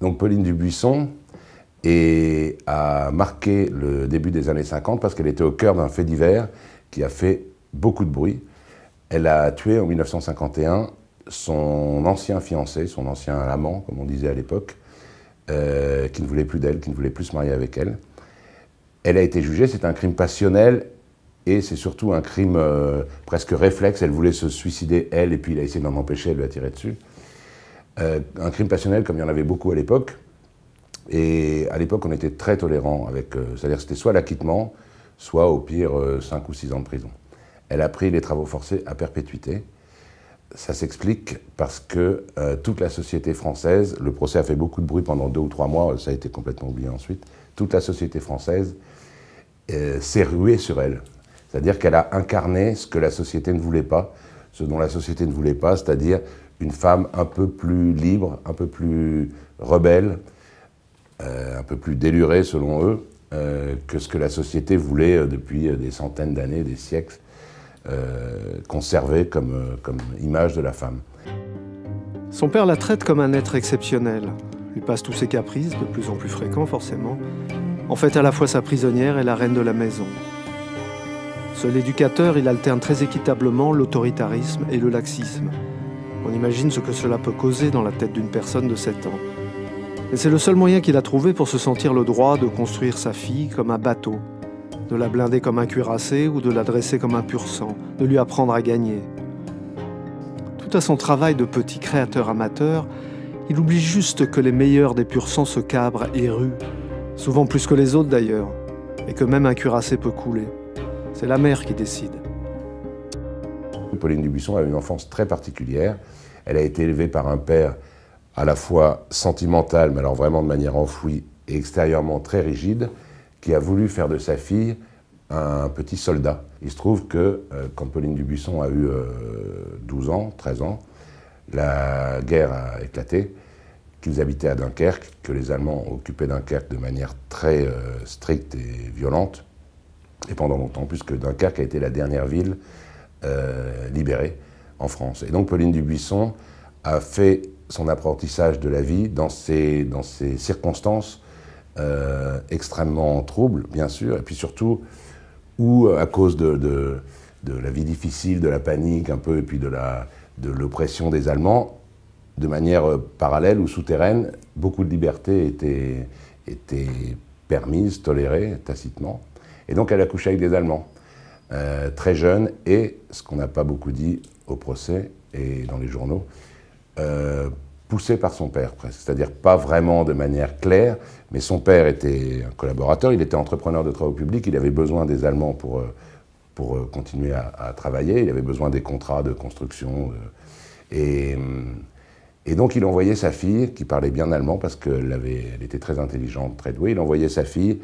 Donc Pauline Dubuisson a marqué le début des années 50 parce qu'elle était au cœur d'un fait divers qui a fait beaucoup de bruit. Elle a tué en 1951 son ancien fiancé, son ancien amant, comme on disait à l'époque, qui ne voulait plus d'elle, qui ne voulait plus se marier avec elle. Elle a été jugée, c'est un crime passionnel et c'est surtout un crime presque réflexe. Elle voulait se suicider, elle, et puis il a essayé d'en empêcher, elle lui a tiré dessus. Un crime passionnel comme il y en avait beaucoup à l'époque. Et à l'époque, on était très tolérant avec... c'est-à-dire que c'était soit l'acquittement, soit au pire 5 ou 6 ans de prison. Elle a pris les travaux forcés à perpétuité. Ça s'explique parce que toute la société française, le procès a fait beaucoup de bruit pendant 2 ou 3 mois, ça a été complètement oublié ensuite, toute la société française s'est ruée sur elle. C'est-à-dire qu'elle a incarné ce que la société ne voulait pas, ce dont la société ne voulait pas, c'est-à-dire une femme un peu plus libre, un peu plus rebelle, un peu plus délurée selon eux, que ce que la société voulait depuis des centaines d'années, des siècles, conserver comme image de la femme. Son père la traite comme un être exceptionnel, lui passe tous ses caprices, de plus en plus fréquents forcément, en fait à la fois sa prisonnière et la reine de la maison. Seul éducateur, il alterne très équitablement l'autoritarisme et le laxisme. On imagine ce que cela peut causer dans la tête d'une personne de 7 ans. Et c'est le seul moyen qu'il a trouvé pour se sentir le droit de construire sa fille comme un bateau, de la blinder comme un cuirassé ou de la dresser comme un pur-sang, de lui apprendre à gagner. Tout à son travail de petit créateur amateur, il oublie juste que les meilleurs des pur-sangs se cabrent et ruent, souvent plus que les autres d'ailleurs, et que même un cuirassé peut couler. C'est la mère qui décide. Pauline Dubuisson a eu une enfance très particulière. Elle a été élevée par un père à la fois sentimental, mais alors vraiment de manière enfouie, et extérieurement très rigide, qui a voulu faire de sa fille un petit soldat. Il se trouve que quand Pauline Dubuisson a eu 12 ans, 13 ans, la guerre a éclaté, qu'ils habitaient à Dunkerque, que les Allemands occupaient Dunkerque de manière très stricte et violente, et pendant longtemps, puisque Dunkerque a été la dernière ville libérée en France. Et donc Pauline Dubuisson a fait son apprentissage de la vie dans ces circonstances extrêmement troubles, bien sûr, et puis surtout où, à cause de la vie difficile, de la panique un peu, et puis de l'oppression des Allemands, de manière parallèle ou souterraine, beaucoup de libertés étaient permises, tolérées tacitement. Et donc elle a couché avec des Allemands, très jeune, et, ce qu'on n'a pas beaucoup dit au procès et dans les journaux, poussé par son père, presque. C'est-à-dire pas vraiment de manière claire, mais son père était un collaborateur, il était entrepreneur de travaux publics, il avait besoin des Allemands pour continuer à travailler, il avait besoin des contrats de construction. Et donc il envoyait sa fille, qui parlait bien allemand, parce qu'elle était très intelligente, très douée, il envoyait sa fille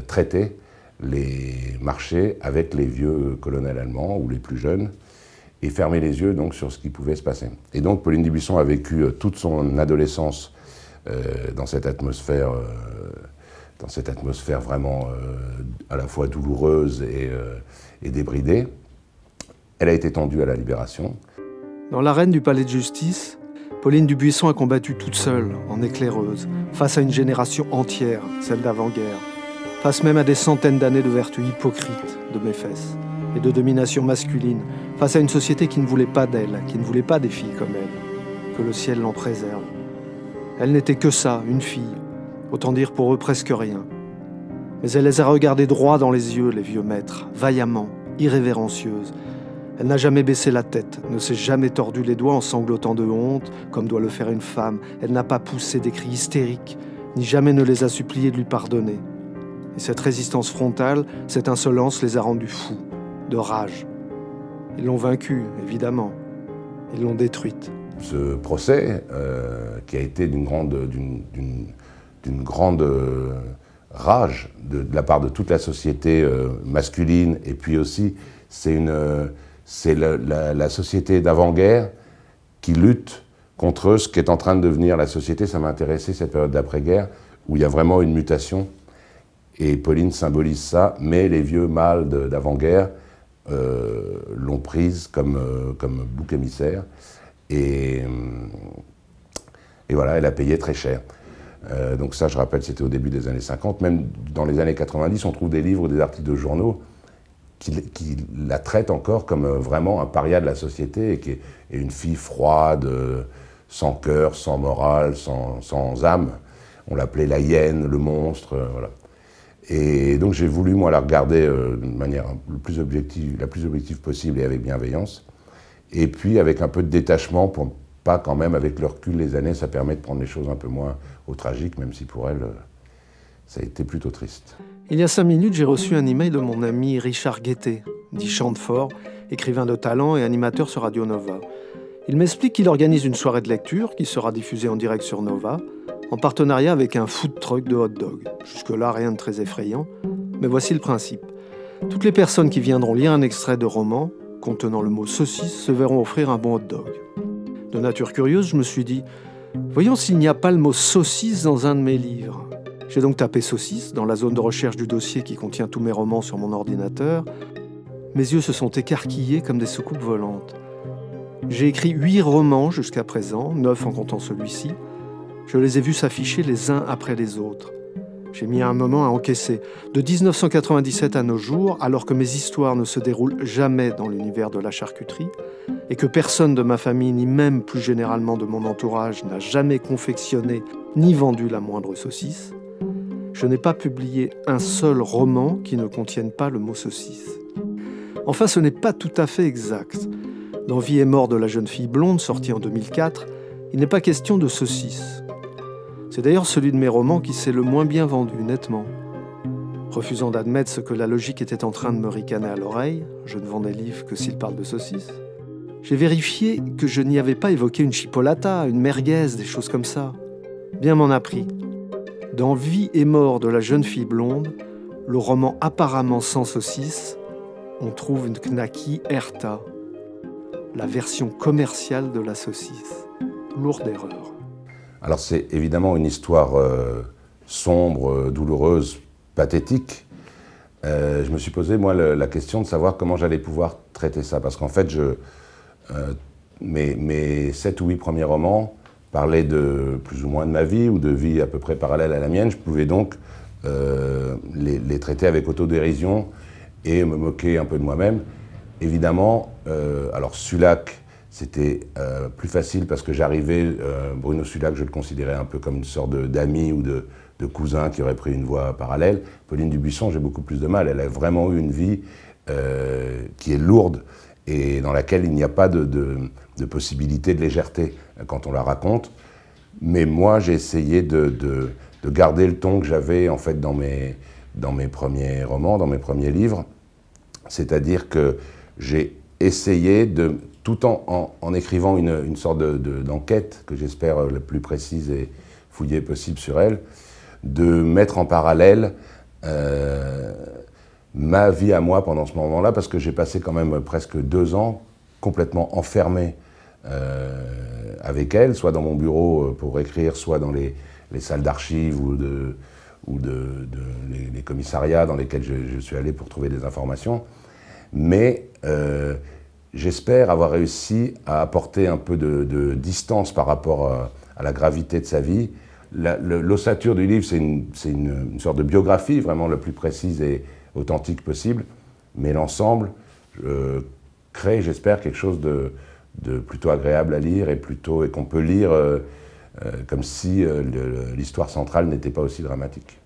traiter les marchés avec les vieux colonels allemands, ou les plus jeunes, et fermer les yeux donc sur ce qui pouvait se passer. Et donc Pauline Dubuisson a vécu toute son adolescence dans cette atmosphère vraiment à la fois douloureuse et débridée. Elle a été tendue à la Libération. Dans l'arène du palais de justice, Pauline Dubuisson a combattu toute seule, en éclaireuse, face à une génération entière, celle d'avant-guerre, face même à des centaines d'années de vertus hypocrites de méfesses et de domination masculine, face à une société qui ne voulait pas d'elle, qui ne voulait pas des filles comme elle, que le ciel l'en préserve. Elle n'était que ça, une fille, autant dire pour eux presque rien. Mais elle les a regardés droit dans les yeux, les vieux maîtres, vaillamment, irrévérencieuse. Elle n'a jamais baissé la tête, ne s'est jamais tordu les doigts en sanglotant de honte, comme doit le faire une femme. Elle n'a pas poussé des cris hystériques, ni jamais ne les a suppliés de lui pardonner. Et cette résistance frontale, cette insolence les a rendus fous, de rage. Ils l'ont vaincue, évidemment. Ils l'ont détruite. Ce procès, qui a été d'une grande rage de la part de toute la société masculine, et puis aussi, c'est la société d'avant-guerre qui lutte contre ce qui est en train de devenir la société. Ça m'a intéressé, cette période d'après-guerre, où il y a vraiment une mutation. Et Pauline symbolise ça, mais les vieux mâles d'avant-guerre l'ont prise comme bouc émissaire. Et Et voilà, elle a payé très cher. Donc ça, je rappelle, c'était au début des années 50. Même dans les années 90, on trouve des livres ou des articles de journaux qui la traitent encore comme vraiment un paria de la société et qui est une fille froide, sans cœur, sans morale, sans âme. On l'appelait la hyène, le monstre, voilà. Et donc j'ai voulu, moi, la regarder de manière la plus objective possible et avec bienveillance. Et puis avec un peu de détachement pour pas quand même, avec le recul des années, ça permet de prendre les choses un peu moins au tragique, même si pour elle, ça a été plutôt triste. Il y a 5 minutes, j'ai reçu un email de mon ami Richard Guettet, dit Chantefort, écrivain de talent et animateur sur Radio Nova. Il m'explique qu'il organise une soirée de lecture qui sera diffusée en direct sur Nova, en partenariat avec un food truck de hot dog. Jusque-là, rien de très effrayant, mais voici le principe. Toutes les personnes qui viendront lire un extrait de roman contenant le mot saucisse se verront offrir un bon hot dog. De nature curieuse, je me suis dit, voyons s'il n'y a pas le mot saucisse dans un de mes livres. J'ai donc tapé saucisse dans la zone de recherche du dossier qui contient tous mes romans sur mon ordinateur. Mes yeux se sont écarquillés comme des soucoupes volantes. J'ai écrit 8 romans jusqu'à présent, 9 en comptant celui-ci. Je les ai vus s'afficher les uns après les autres. J'ai mis un moment à encaisser. De 1997 à nos jours, alors que mes histoires ne se déroulent jamais dans l'univers de la charcuterie, et que personne de ma famille, ni même plus généralement de mon entourage, n'a jamais confectionné ni vendu la moindre saucisse, je n'ai pas publié un seul roman qui ne contienne pas le mot saucisse. Enfin, ce n'est pas tout à fait exact. Dans Vie et mort de la jeune fille blonde, sorti en 2004, il n'est pas question de saucisse. C'est d'ailleurs celui de mes romans qui s'est le moins bien vendu, nettement. Refusant d'admettre ce que la logique était en train de me ricaner à l'oreille, je ne vends des livres que s'ils parlent de saucisses, j'ai vérifié que je n'y avais pas évoqué une chipolata, une merguez, des choses comme ça. Bien m'en a pris. Dans Vie et mort de la jeune fille blonde, le roman apparemment sans saucisse, on trouve une Knacky Herta, la version commerciale de la saucisse. Lourde erreur. Alors c'est évidemment une histoire sombre, douloureuse, pathétique. Je me suis posé, moi, la question de savoir comment j'allais pouvoir traiter ça. Parce qu'en fait, mes 7 ou 8 premiers romans parlaient de plus ou moins de ma vie ou de vie à peu près parallèle à la mienne. Je pouvais donc les traiter avec autodérision et me moquer un peu de moi-même. Évidemment, alors Sulac, c'était plus facile parce que j'arrivais, Bruno Sulac, je le considérais un peu comme une sorte d'ami ou de cousin qui aurait pris une voie parallèle. Pauline Dubuisson, j'ai beaucoup plus de mal. Elle a vraiment eu une vie qui est lourde et dans laquelle il n'y a pas de possibilité de légèreté quand on la raconte. Mais moi, j'ai essayé de garder le ton que j'avais en fait dans mes premiers romans, dans mes premiers livres. C'est-à-dire que j'ai essayé de, tout en écrivant une sorte d'enquête que j'espère la plus précise et fouillée possible sur elle, de mettre en parallèle ma vie à moi pendant ce moment-là, parce que j'ai passé quand même presque 2 ans complètement enfermé avec elle, soit dans mon bureau pour écrire, soit dans les salles d'archives ou les commissariats dans lesquels je suis allé pour trouver des informations. Mais j'espère avoir réussi à apporter un peu de distance par rapport à la gravité de sa vie. L'ossature du livre, c'est une sorte de biographie vraiment la plus précise et authentique possible, mais l'ensemble crée, j'espère, quelque chose de plutôt agréable à lire et qu'on peut lire comme si l'histoire centrale n'était pas aussi dramatique.